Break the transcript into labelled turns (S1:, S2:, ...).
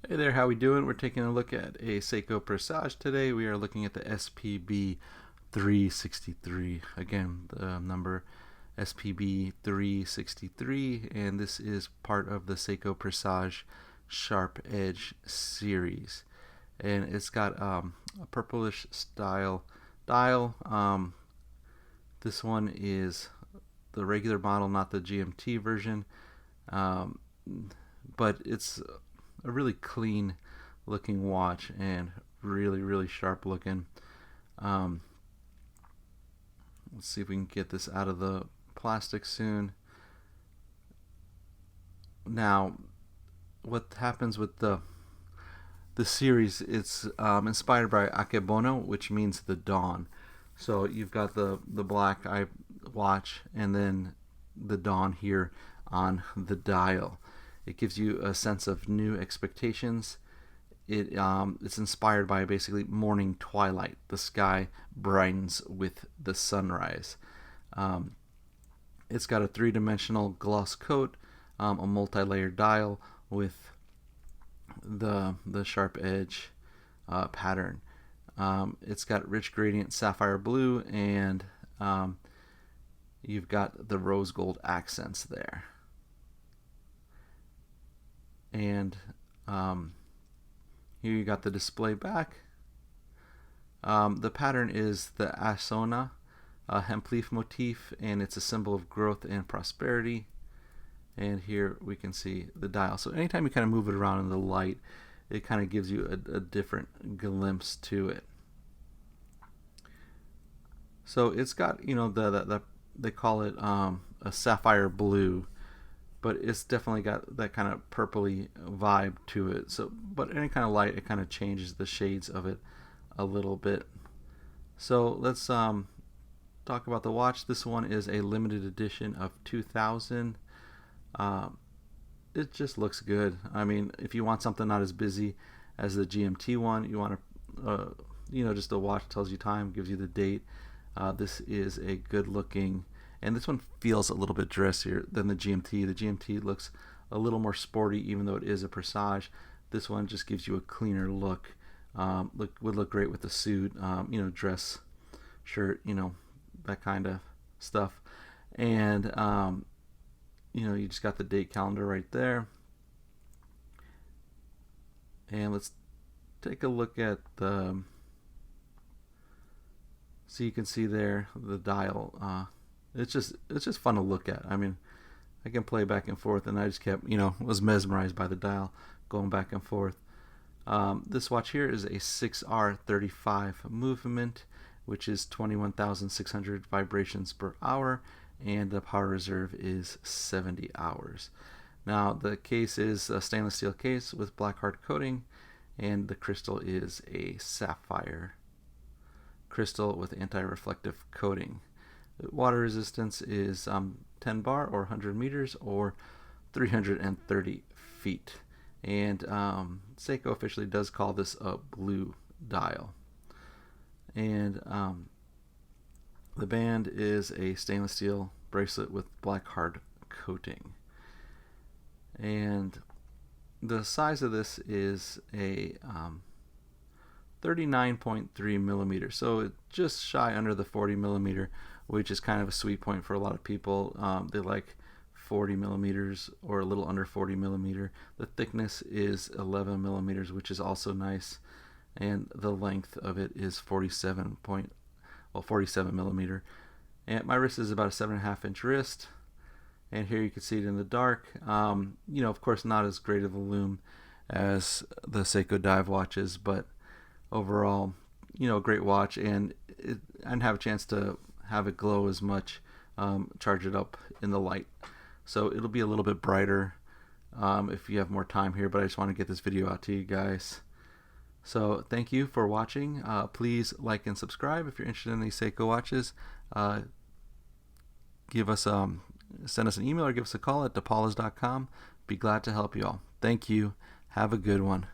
S1: Hey there, how we doing? We're taking a look at a Seiko Presage today. We are looking at the SPB363. Again, the number SPB363, and this is part of the Seiko Presage Sharp Edge series. And it's got a purplish style dial. This one is the regular model, not the GMT version. Um, but it's a really clean looking watch and really sharp looking. um, let's see if we can get this out of the plastic soon. Now, what happens with the series, it's inspired by Akebono, which means the dawn. So you've got the black eye watch and then the dawn here on the dial. It gives you a sense of new expectations. It's inspired by basically morning twilight. The sky brightens with the sunrise. Um, it's got a three-dimensional gloss coat, a multi-layered dial with the sharp edge pattern. It's got rich gradient sapphire blue, and you've got the rose gold accents there. And here you got the display back. The pattern is the Asona hemp leaf motif, and it's a symbol of growth and prosperity. And here we can see the dial. So anytime you kind of move it around in the light, it kind of gives you a different glimpse to it. So it's got, the they call it a sapphire blue, but it's definitely got that kind of purpley vibe to it. So, but any kind of light, it kind of changes the shades of it a little bit. So let's talk about the watch. This one is a limited edition of 2000. It just looks good. I mean, if you want something not as busy as the GMT one, you want to, just a watch tells you time, gives you the date. This is a good looking, and this one feels a little bit dressier than the GMT. The GMT looks a little more sporty, even though it is a Presage. This one just gives you a cleaner look. Would look great with a suit, dress, shirt, that kind of stuff. And you just got the date calendar right there. And let's take a look at the. So you can see there the dial. It's just fun to look at. I mean, I can play back and forth, and I just kept was mesmerized by the dial going back and forth. This watch here is a 6R35 movement, which is 21,600 vibrations per hour, and the power reserve is 70 hours. Now the case is a stainless steel case with black hard coating, and the crystal is a sapphire crystal with anti-reflective coating. Water resistance is 10 bar or 100 meters or 330 feet. And Seiko officially does call this a blue dial. And the band is a stainless steel bracelet with black hard coating. And the size of this is a 39.3 millimeters, so it's just shy under the 40 millimeter, which is kind of a sweet point for a lot of people. They like 40 millimeters or a little under 40 millimeter. The thickness is 11 millimeters, which is also nice, and the length of it is 47 millimeter. And my wrist is about a 7.5-inch wrist, and here you can see it in the dark. Of course, not as great of a lume as the Seiko dive watches, but overall, a great watch, and I didn't have a chance to have it glow as much, charge it up in the light. So it'll be a little bit brighter if you have more time here, but I just want to get this video out to you guys. So thank you for watching. Please like and subscribe if you're interested in these Seiko watches. Send us an email or give us a call at depaulas.com. Be glad to help you all. Thank you. Have a good one.